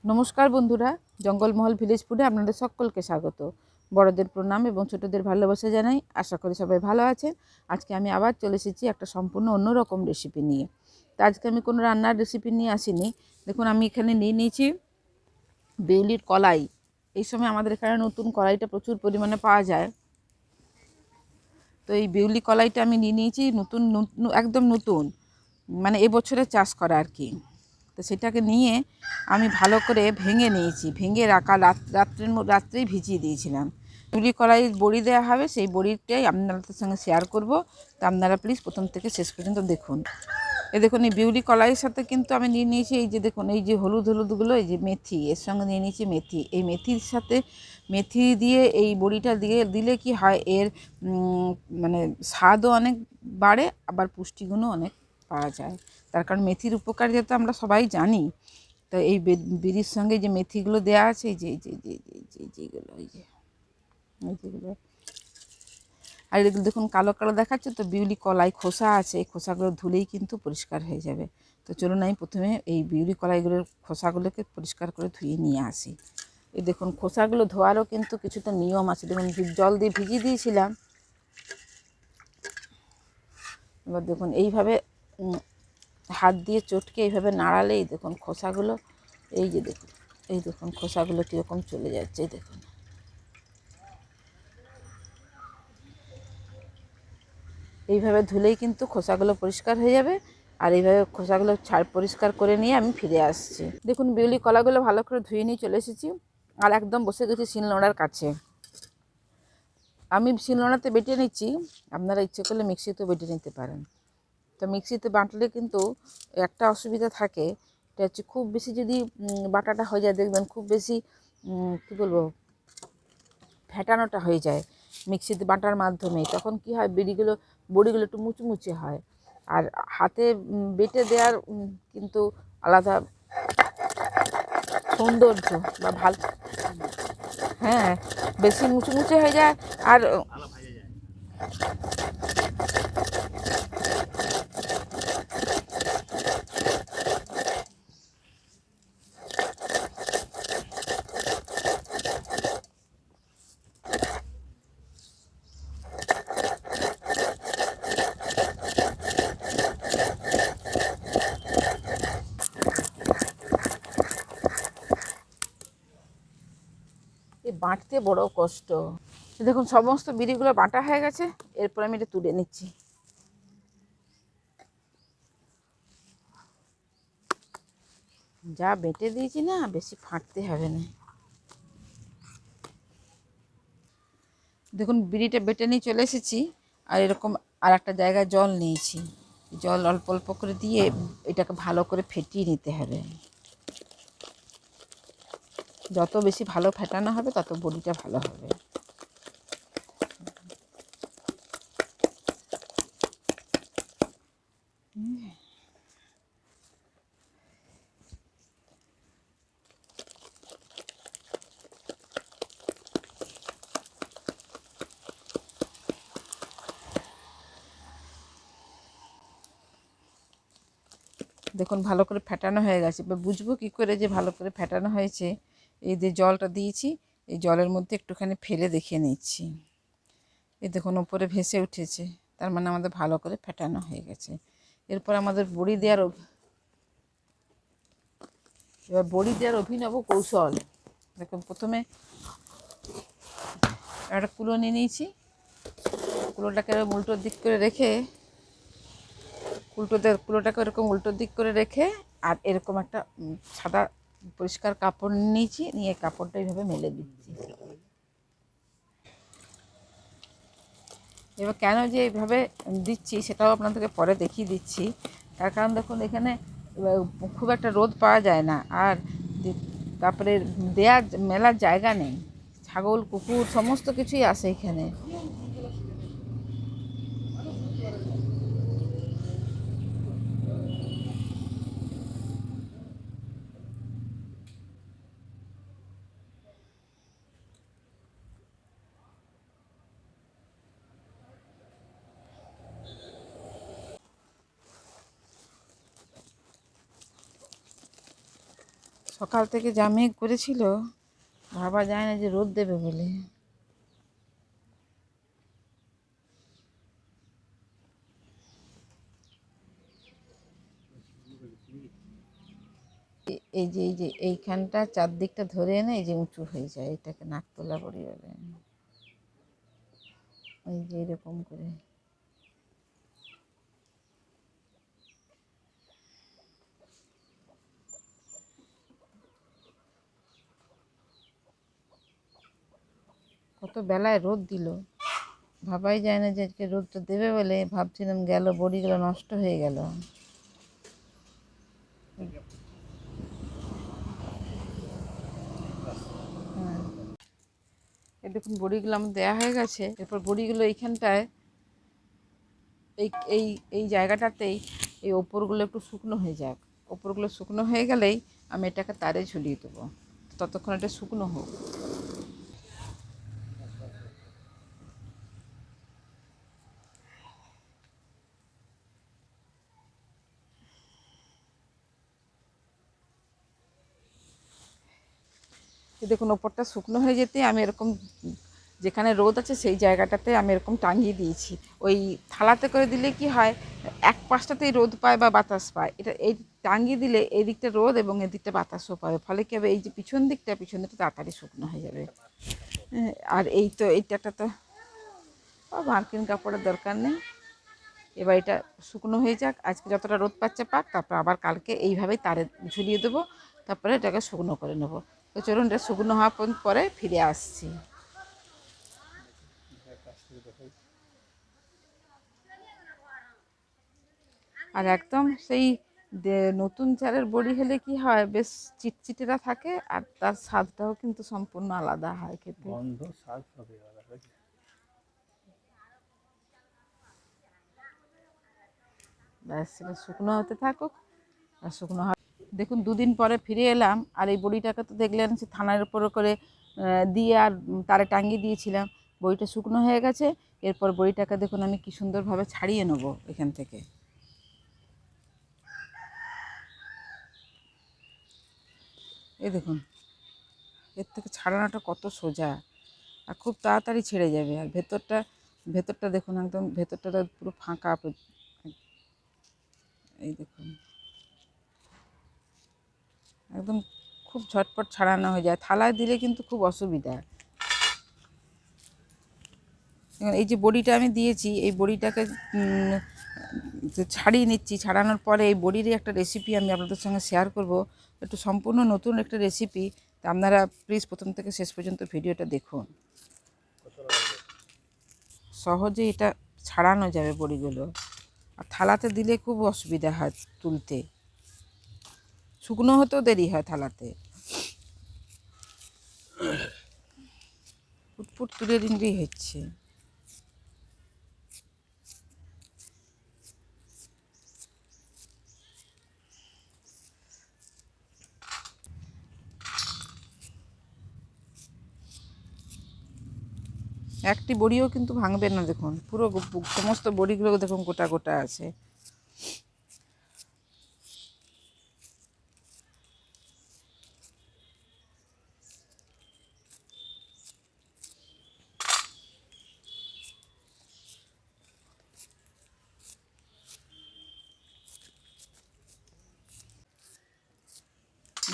নমস্কার বন্ধুরা, জঙ্গলমহল ভিলেজ ফুডে আপনাদের সকলকে স্বাগত। বড়দের প্রণাম এবং ছোটদের ভালোবাসা জানাই। আশা করি সবাই ভালো আছেন। আজকে আমি আবার চলে এসেছি একটা সম্পূর্ণ অন্যরকম রেসিপি নিয়ে। তো আজকে আমি কোনো রান্নার রেসিপি নিয়ে আসিনি। দেখুন, আমি এখানে নিয়ে নিয়েছি বিউলির কলাই। এই সময় আমাদের এখানে নতুন কলাইটা প্রচুর পরিমাণে পাওয়া যায়। তো এই বিউলি কলাইটা আমি নিয়ে নিয়েছি নতুন, একদম নতুন, মানে এবছরে চাষ করা আর কি। তো সেটাকে নিয়ে আমি ভালো করে ভেঙে নিয়েছি, ভেঙে রাখা রাত্রেই ভিজিয়ে দিয়েছিলাম। বিউলি কলাই বড়ি দেওয়া হবে, সেই বড়িটাই আপনাদের সঙ্গে শেয়ার করব। তো আপনারা প্লিজ প্রথম থেকে শেষ পর্যন্ত দেখুন। দেখুন, এই বিউলি কলাইয়ের সাথে কিন্তু আমি নিয়ে নিয়েছি, এই যে দেখুন, এই যে হলুদগুলো, এই যে মেথি, এর সঙ্গে নিয়ে নিয়েছি মেথি। এই মেথির সাথে মেথি দিয়ে এই বড়িটা দিলে কি হয়, এর মানে স্বাদও অনেক বাড়ে, আবার পুষ্টিগুণও অনেক পাওয়া যায়। তার কারণ মেথির উপকারিতা তো আমরা সবাই জানি। তো এই বিড়ির সঙ্গে যে মেথিগুলো দেওয়া আছে, এই যে যেগুলো, এই যেগুলো, আর এগুলো দেখুন কালো কালো দেখাচ্ছে, তো বিউলি কলাই খোসা আছে, এই খোসাগুলো ধুলেই কিন্তু পরিষ্কার হয়ে যাবে। তো চলুন আমি প্রথমে এই বিউলি কলাইগুলোর খোসাগুলোকে পরিষ্কার করে ধুয়ে নিয়ে আসি। এই দেখুন, খোসাগুলো ধোয়ারও কিন্তু কিছুটা নিয়ম আছে। দেখুন, জল দিয়ে ভিজিয়ে দিয়েছিলাম। এবার দেখুন, এইভাবে হাত দিয়ে চটকে এইভাবে নাড়ালেই দেখুন খোসাগুলো, এই দেখুন খোসাগুলো কীরকম চলে যাচ্ছে। দেখুন, এইভাবে ধুলেই কিন্তু খোসাগুলো পরিষ্কার হয়ে যাবে। আর এইভাবে খোসাগুলো পরিষ্কার করে নিয়ে আমি ফিরে আসছি। দেখুন, বিউলি কলাগুলো ভালো করে ধুয়ে নিয়ে চলে এসেছি, আর একদম বসে গেছি শিলনোড়ার কাছে। আমি শিলনোড়াতে বেটে নিচ্ছি, আপনারা ইচ্ছে করলে মিক্সিতেও বেটে নিতে পারেন। তো মিক্সিতে বাটলে কিন্তু একটা অসুবিধা থাকে, এটা হচ্ছে খুব বেশি যদি বাটাটা হয়ে যায়, দেখবেন খুব বেশি কী বলবো, ফেটানোটা হয়ে যায় মিক্সিতে বাটার মাধ্যমে। তখন কি হয়, বড়িগুলো একটু মুচমুচে হয়। আর হাতে বেটে দেওয়ার কিন্তু আলাদা সৌন্দর্য বা ভালো, হ্যাঁ, বেশি মুচমুচে হয়ে যায়। আর বাটতে বড় কষ্ট। দেখুন, সমস্ত বিড়িগুলো বাটা হয়ে গেছে। এরপর আমি এটা তুলে নিচ্ছি। যা বেটে দিয়েছি না, বেশি ফাটতে হবে না। দেখুন, বিড়িটা বেটে নিয়ে চলে এসেছি। আর এরকম আর একটা জায়গায় জল নিয়েছি, জল অল্প অল্প করে দিয়ে এটাকে ভালো করে ফেটিয়ে নিতে হবে। যত বেশি ভালো ফেটানো হবে তত বড়িটা ভালো হবে। দেখুন, ভালো করে ফেটানো হয়ে গেছে। এবার বুঝবো কী করে যে ভালো করে ফেটানো হয়েছে? এই যে জলটা দিয়েছি, এই জলের মধ্যে একটুখানি ফেলে দেখিয়ে নিচ্ছি। এই দেখুন, উপরে ভেসে উঠেছে, তার মানে আমাদের ভালো করে ফেটানো হয়ে গেছে। এরপর আমাদের বড়ি দেওয়ার অভিনব কৌশল। দেখুন, প্রথমে একটা কুলো নিয়ে নিয়েছি। কুলোটাকে উল্টো দিক করে রেখে, কুলোটাকে এরকম উল্টো দিক করে রেখে, আর এরকম একটা সাদা পরিষ্কার কাপড় নিয়েছি, নিয়ে কাপড়টা এইভাবে মেলে দিচ্ছি। এবার কেন যে এইভাবে দিচ্ছি সেটাও আপনাদেরকে পরে দেখিয়ে দিচ্ছি। তার কারণ দেখুন, এখানে খুব একটা রোদ পাওয়া যায় না, আর তারপরে মেলার জায়গা নেই। ছাগল, কুকুর সমস্ত কিছুই আসে এখানে। সকাল থেকে যা মেঘ করেছিল, ভাবা যায় না যে রোদ দেবে বলে। এই যে এইখানটা চারদিকটা ধরে এনে এই যে উঁচু হয়ে যায়, এটাকে নাকতলা বড়ি বলে। এই যে এরকম করে কত বেলায় রোদ দিল, ভাবাই যায় না যে আজকে রোদটা দেবে বলে। ভাবছিলাম গেল, বড়িগুলো নষ্ট হয়ে গেল। হ্যাঁ, এই দেখুন বড়িগুলো আমার দেওয়া হয়ে গেছে। এরপর বড়িগুলো এইখানটায় এই এই এই জায়গাটাতেই এই ওপরগুলো একটু শুকনো হয়ে যাক। ওপরগুলো শুকনো হয়ে গেলেই আমি এটাকে তারে ঝুলিয়ে দেবো। ততক্ষণ এটা শুকনো হোক। দেখুন ওপরটা শুকনো হয়ে যেতে আমি এরকম যেখানে রোদ আছে সেই জায়গাটাতে আমি এরকম টাঙিয়ে দিয়েছি। ওই থালাতে করে দিলে কি হয়, এক পাশটাতেই রোদ পায় বা বাতাস পায়। এটা এই টাঙিয়ে দিলে এই দিকটা রোদ এবং এদিকটা বাতাসও পাবে, ফলে কী হবে, এই যে পিছন দিকটা তাড়াতাড়ি শুকনো হয়ে যাবে। আর এই তো এইটা তো মার্কিন কাপড়ের দরকার নেই। এবার এটা শুকনো হয়ে যাক, আজকে যতটা রোদ পাচ্ছে পাক, তারপর আবার কালকে এইভাবেই তারে ঝুলিয়ে দেবো, তারপরে এটাকে শুকনো করে নেবো। তো চলুন, এটা শুকনো হওয়ার পরে ফিরে আসছি। আর একদম সেই নতুন চালের বড়ি হলে কি হয়, বেশ চিটচিটেরা থাকে, আর তার স্বাদটাও কিন্তু সম্পূর্ণ আলাদা হয় খেতে। গন্ধ স্বাদ সবই আলাদা। ব্যাস, এটা শুকনো হতে থাকুক। আর শুকনো দেখুন 2 দিন পরে ফিরে এলাম, আর এই বড়িটাকে তো দেখলেন সে থানার উপরে করে দিয়ে আর তারে টাঙিয়ে দিয়েছিলাম। বড়িটা শুকনো হয়ে গেছে। এরপর বড়িটাকে দেখুন আমি কি সুন্দরভাবে ছাড়িয়ে নেব এখান থেকে। এই দেখুন, এর থেকে ছাড়ানোটা কত সোজা, আর খুব তাড়াতাড়ি ছেড়ে যাবে। আর ভেতরটা দেখুন, একদম ভেতরটা তো পুরো ফাঁকা। এই দেখুন, একদম খুব ঝটপট ছাড়ানো হয়ে যায়। থালায় দিলে কিন্তু খুব অসুবিধা। এই যে বড়িটা আমি দিয়েছি, এই বড়িটাকে ছাড়িয়ে নিচ্ছি। ছাড়ানোর পরে এই বড়িরই একটা রেসিপি আমি আপনাদের সঙ্গে শেয়ার করব, একটু সম্পূর্ণ নতুন একটা রেসিপি। তা আপনারা প্লিজ প্রথম থেকে শেষ পর্যন্ত ভিডিওটা দেখুন। সহজে এটা ছাড়ানো যাবে বড়িগুলো, আর থালাতে দিলে খুব অসুবিধা হয় তুলতে, শুকনো হতেও দেরি হয় থালাতে। ফুটফুট তুলে দিনই হচ্ছে। একটি বড়িও কিন্তু ভাঙবে না, দেখুন পুরো সমস্ত বড়িগুলো দেখুন গোটা গোটা আছে।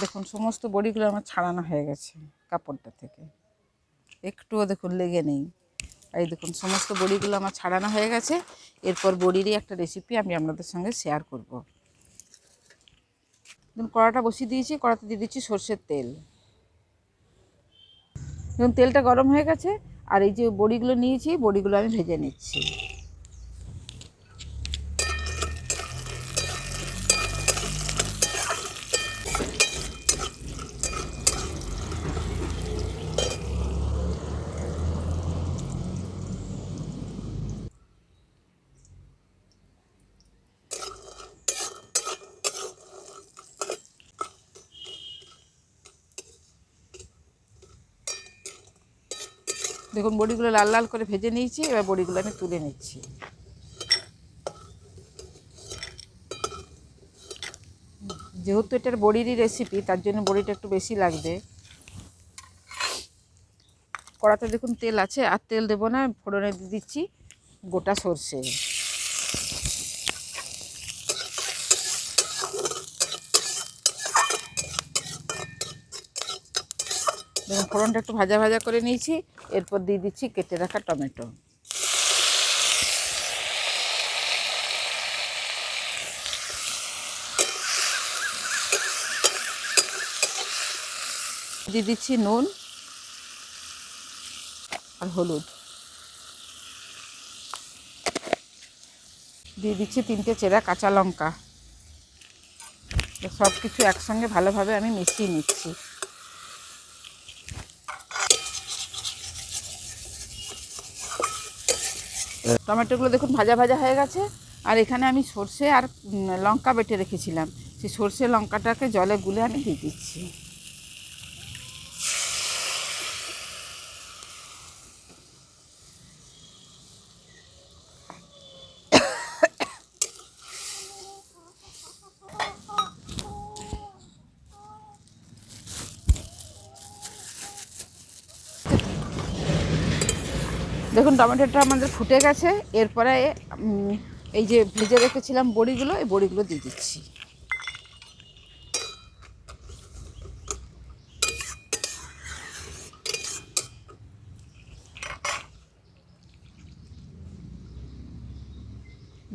দেখুন সমস্ত বড়িগুলো আমার ছাড়ানো হয়ে গেছে কাপড়টা থেকে, একটুও দেখুন লেগে নেই। এই দেখুন সমস্ত বড়িগুলো আমার ছাড়ানো হয়ে গেছে। এরপর বড়িরই একটা রেসিপি আমি আপনাদের সঙ্গে শেয়ার করব। দেখুন কড়াটা বসিয়ে দিয়েছি, কড়াতে দিয়ে দিচ্ছি সর্ষের তেল। দেখুন তেলটা গরম হয়ে গেছে, আর এই যে বড়িগুলো নিয়েছি, বড়িগুলো আমি ভেজে নিচ্ছি। দেখুন বড়িগুলো লাল লাল করে ভেজে নিয়েছি, এবার বড়িগুলো আমি তুলে নিচ্ছি। যেহেতু এটার বড়িরই রেসিপি, তার জন্য বড়িটা একটু বেশি লাগবে। কড়াতে দেখুন তেল আছে, আর তেল দেবো না, ফোড়নে দিয়ে দিচ্ছি গোটা সর্ষে। দেখুন ফোড়নটা একটু ভাজা ভাজা করে নিয়েছি। এরপর দিয়ে দিচ্ছি কেটে রাখা টমেটো। দিয়ে দিচ্ছি নুন আর হলুদ। দিয়ে দিচ্ছি 3টে চেরা কাঁচা লঙ্কা। সব কিছু একসঙ্গে ভালোভাবে আমি মিশিয়ে নিচ্ছি। টমেটোগুলো দেখুন ভাজা ভাজা হয়ে গেছে। আর এখানে আমি সর্ষে আর লঙ্কা বেটে রেখেছিলাম, সেই সর্ষে লঙ্কাটাকে জলে গুলে আমি দিয়ে দিচ্ছি। দেখুন টমেটোটা আমাদের ফুটে গেছে। এরপরে এই যে ভেজে রেখেছিলাম বড়িগুলো, এই বড়িগুলো দিয়ে দিচ্ছি।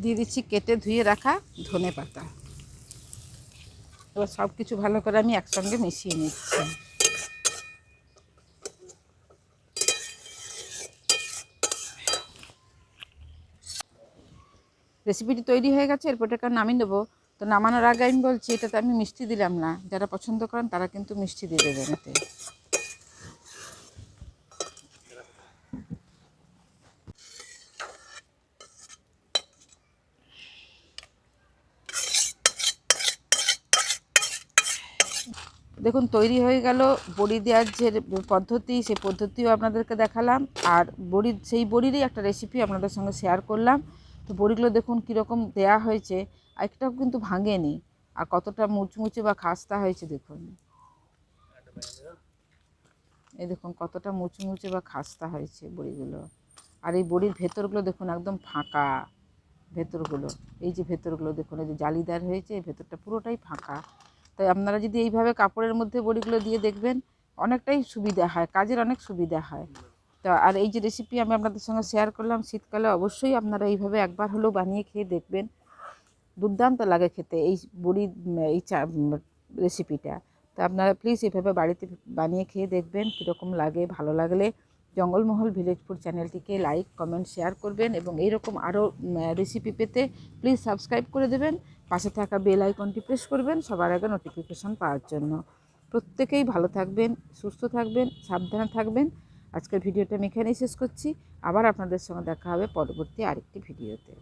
দিয়ে দিচ্ছি কেটে ধুয়ে রাখা ধনে পাতা। এবার সব কিছু ভালো করে আমি একসঙ্গে মিশিয়ে নিচ্ছি। রেসিপিটি তৈরি হয়ে গেছে, এরপর এটাকে নামিয়ে নেবো। তো নামানোর আগে আমি বলছি, এটাতে আমি মিষ্টি দিলাম না। যারা পছন্দ করেন তারা কিন্তু মিষ্টি দিয়ে দেবেন এতে। দেখুন তৈরি হয়ে গেল বড়ি দেওয়ার যে পদ্ধতি, সেই পদ্ধতিও আপনাদেরকে দেখালাম। আর সেই বড়িরই একটা রেসিপি আপনাদের সঙ্গে শেয়ার করলাম। তো বড়িগুলো দেখুন কীরকম দেয়া হয়েছে, একটাও কিন্তু ভাঙেনি। আর কতটা মুচমুচে বা খাস্তা হয়েছে দেখুন। এই দেখুন কতটা মুচমুচে বা খাস্তা হয়েছে বড়িগুলো। আর এই বড়ির ভেতরগুলো দেখুন একদম ফাঁকা ভেতরগুলো। এই যে ভেতরগুলো দেখুন, এই যে জালিদার হয়েছে, এই ভেতরটা পুরোটাই ফাঁকা। তাই আপনারা যদি এইভাবে কাপড়ের মধ্যে বড়িগুলো দিয়ে দেখবেন, অনেকটাই সুবিধা হয়, কাজের অনেক সুবিধা হয়। তো আর এই যে রেসিপি আমি আপনাদের সঙ্গে শেয়ার করলাম, শীতকালে অবশ্যই আপনারা এইভাবে একবার হলেও বানিয়ে খেয়ে দেখবেন। দুর্দান্ত লাগে খেতে এই বড়ির এই রেসিপিটা। তো আপনারা প্লিজ এভাবে বাড়িতে বানিয়ে খেয়ে দেখবেন কীরকম লাগে। ভালো লাগলে জঙ্গলমহল ভিলেজ ফুড চ্যানেলটিকে লাইক, কমেন্ট, শেয়ার করবেন। এবং এইরকম আরও রেসিপি পেতে প্লিজ সাবস্ক্রাইব করে দেবেন। পাশে থাকা বেল আইকনটি প্রেস করবেন সবার আগে নোটিফিকেশান পাওয়ার জন্য। প্রত্যেকেই ভালো থাকবেন, সুস্থ থাকবেন, সাবধানে থাকবেন। আজকের ভিডিওটা আমি এখানেই শেষ করছি। আবার আপনাদের সঙ্গে দেখা হবে পরবর্তী আরেকটি ভিডিওতে।